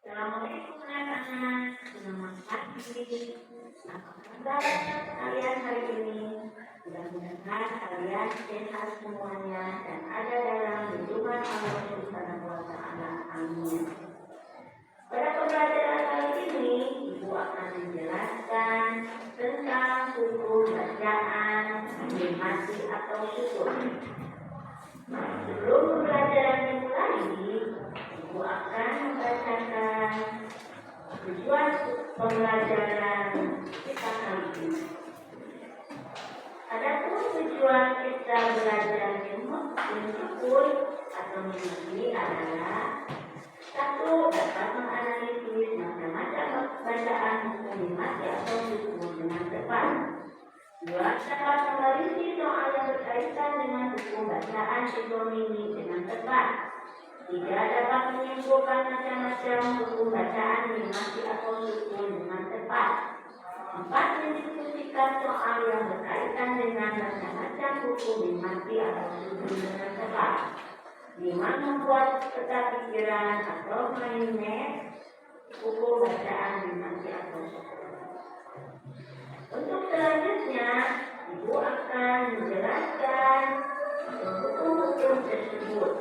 Assalamualaikum anak-anak, selamat pagi. Apa kabar kalian hari ini? Mudah-mudahan kalian sehat semuanya dan ada dalam lindungan Allah Subhanahu wa Ta'ala. Amin. Pada pembelajaran kali ini, Ibu akan menjelaskan tentang hukum bacaan mati atau syukur. Sebelum pembelajaran dimulai, Ibu akan membacakan tujuan pembelajaran kita kali ini. Adapun tujuan kita belajar bersyukur atau memiliki adalah: satu, dapat menganalisis macam-macam bacaan hukum mati atau syukur dengan tepat. Dua, dapat menganalisis soal yang berkaitan dengan hukum bacaan ekonomi dengan tepat. Tiga, dapat menyimpulkan macam-macam hukum bacaan mati atau syukur dengan tepat. Empat, mendiskusikan soal yang berkaitan dengan macam-macam hukum mati atau syukur dengan tepat. Lima, membuat peta pikiran atau mindmap hukum bacaan mati atau syukur. Untuk selanjutnya, Ibu akan menjelaskan hukum-hukum tersebut.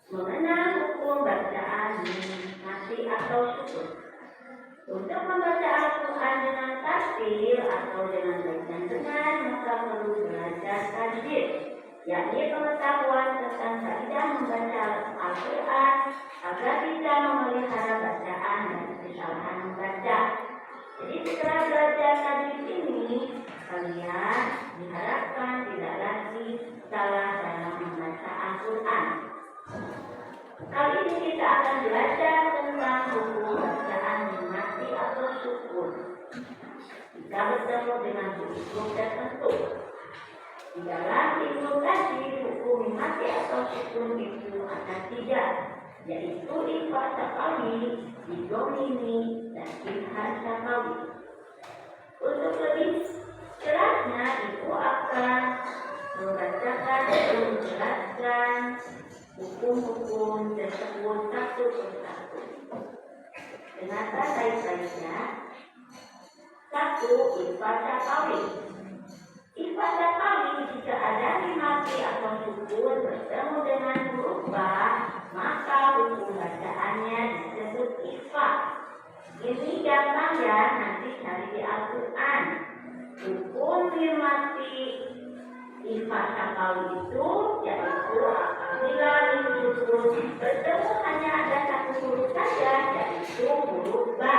Mengenal hukum bacaan mati atau syukur. Untuk membaca Al-Quran dengan tartil atau dengan bacaan benar, maka perlu belajar tajwid, yakni pengetahuan tentang kaidah membaca Al-Quran agar bisa memelihara bacaan dan kesalahan membaca. Jadi setelah belajar tajwid ini, kalian diharapkan tidak lagi salah dalam membaca Al-Quran. Kali ini kita akan belajar tentang hukum bacaan mati atau syukur. Kita bertemu dengan hukum tertentu. Di dalam ilmu tajwid, hukum mati atau syukur itu ada tiga, yaitu ikhfa syafawi, didomini, dan ilhad syafawi. Untuk lebih jelasnya, Ibu akan membacakan dan menjelaskan hukum-hukum tersebut satu persatu. Kenapa saya? Satu, ikhfa syafawi. Ikhfa syafawi jika ada mati atau syukur bertemu dengan huruf ba, maka hukum bacaannya disebut ikhfa. Ini gampang ya, nanti cari di Al-Quran. Hukum mati ikhfa syafawi itu yaitu apabila syukur bertemu hanya ada satu huruf saja, yaitu huruf ba.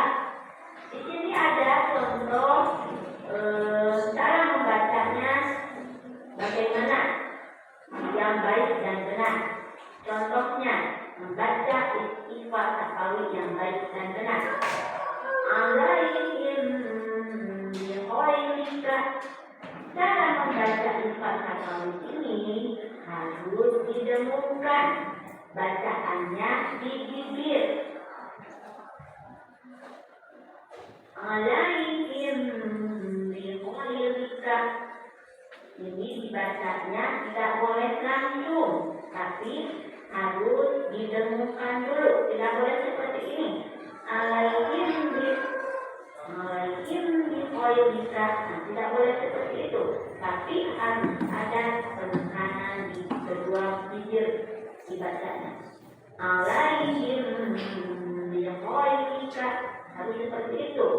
Di sini ada contoh cara membacanya bagaimana yang baik dan benar. Contohnya membaca ikhfa syafawi yang baik dan benar. Alaihim bihoirika. Cara membaca ikhfa syafawi ini harus didengungkan, bacaannya di bibir. Alaihim bihoirika. Ini dibacanya tidak boleh langsung, tapi harus didengungkan dulu. Tidak boleh seperti ini. Alaihim bihoirika. Tidak boleh seperti itu, tapi harus ada penekanan di kedua bibir dibacanya. Alaihim bihoirika, harus seperti itu.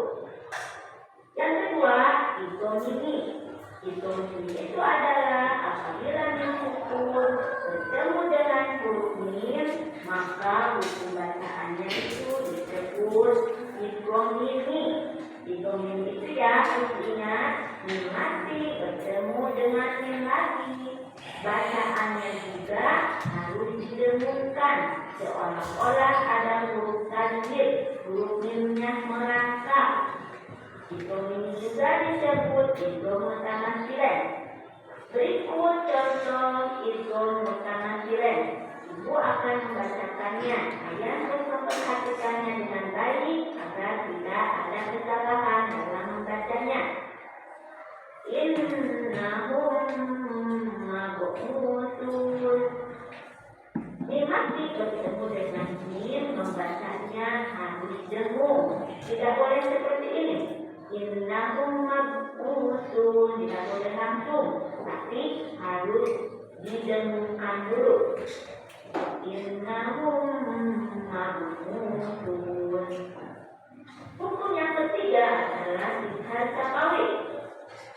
Yang kedua, idomini. Idomini itu adalah apabila syukur bertemu dengan huruf mim, maka hukum bacaannya itu disebut idomini. Idomini itu ya, artinya mim mati bertemu dengan mim lagi. Bacaannya juga harus didengungkan, seolah-olah ada huruf tajwid, huruf mimnya merangkap. Idomini juga disebut idom mutamasilen. Berikut contoh idom mutamasilen. Ibu akan membacakannya. Kalian harus memperhatikannya dengan baik agar tidak ada kesalahan dalam membacanya. Innahum mab'utsun. Mati bertemu dengan didengung. Tidak boleh seperti ini. Innahum mab'usun, tidak boleh langsung, tapi harus didengungkan dulu. Innahum mab'usun. Hukum yang ketiga adalah izhar tapawi.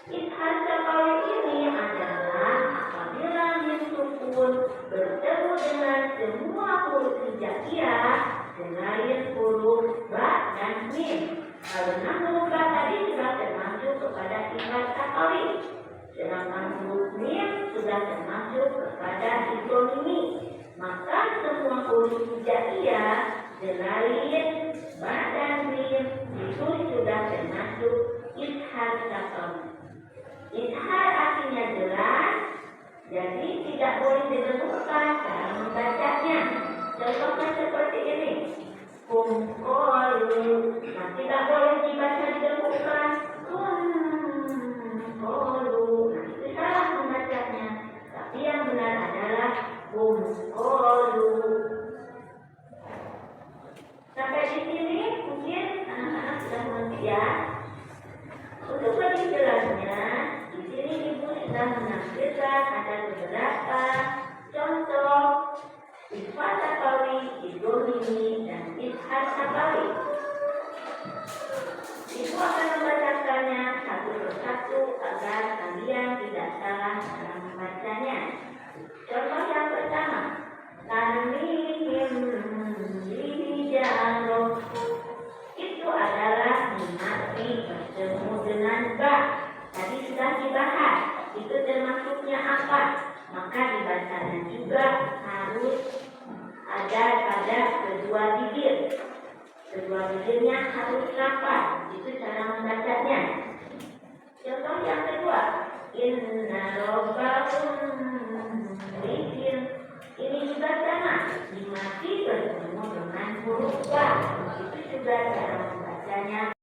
Izhar tapawi ini adalah apabila mim sukun bertemu dengan semua huruf hijaiyah selain huruf ba dan mim. Karena huruf ba tadi sudah termasuk kepada izhar tapawi, sedangkan huruf mim sudah termasuk kepada idgham mimi. Maka semua huruf hijaiyah selain ba dan mim itu sudah termasuk izhar tapawi. Izhar artinya jelas, jadi tidak boleh didengungkan cara membacanya. Contohnya seperti ini. Qalu, nah tidak boleh dibaca didengungkan. Qalu, nah itu salah membacanya. Tapi yang benar adalah qalu. Sampai di sini mungkin anak-anak sudah mengerti ya. Untuk lebih jelasnya, di sini ibu sudah menampilkan ada beberapa contoh izhar tapawi, idgham mimi, dan izhar tapawi. Ibu akan membacakannya satu persatu agar kalian tidak salah dalam membacanya. Contoh yang pertama, tanwin bihijaroh. Itu adalah mati bertemu dengan ba. Tadi sudah dibahas. Itu termasuknya apa? Maka dibacanya juga harus ada pada kedua bibir. Kedua bibirnya harus rapat. Itu cara membacanya. Contoh yang kedua, inna rabbakum bihim. Ini juga sama. Dimati bertemu dengan huruf ba. Itu juga cara membacanya.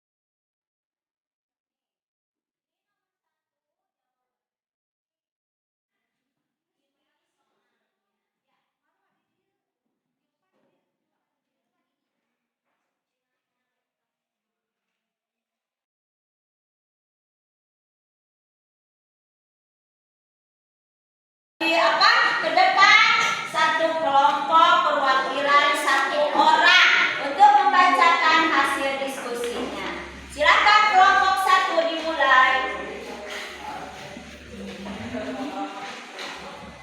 Ke depan satu kelompok perwakilan satu orang untuk membacakan hasil diskusinya. Silakan kelompok satu dimulai.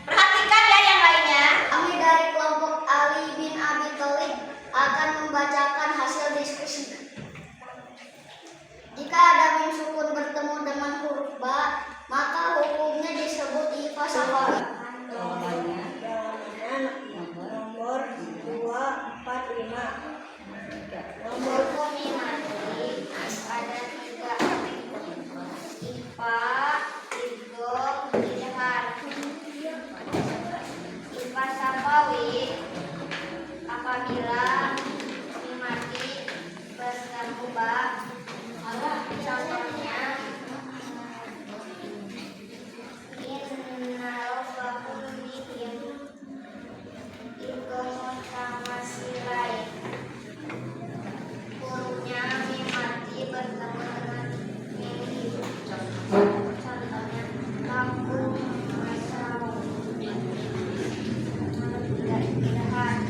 Perhatikan ya yang lainnya. Kami dari kelompok Ali bin Abi Thalib akan membacakan hasil diskusi. Jika ada mim sukun bertemu dengan huruf ba, maka hukumnya disebut ikhfa tapawi. Nomor 245. Nomor Hukum mati ada tiga: ikhfa, idgham, izhar. Ikhfa tapawi apabila mim mati bertemu ba. Contohnya, inna rabbakum bihim itu mutamatsilain. Hurufnya mim mati bertemu dengan mim hidup. Contohnya, kampung masau. Tidak izhar.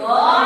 Dor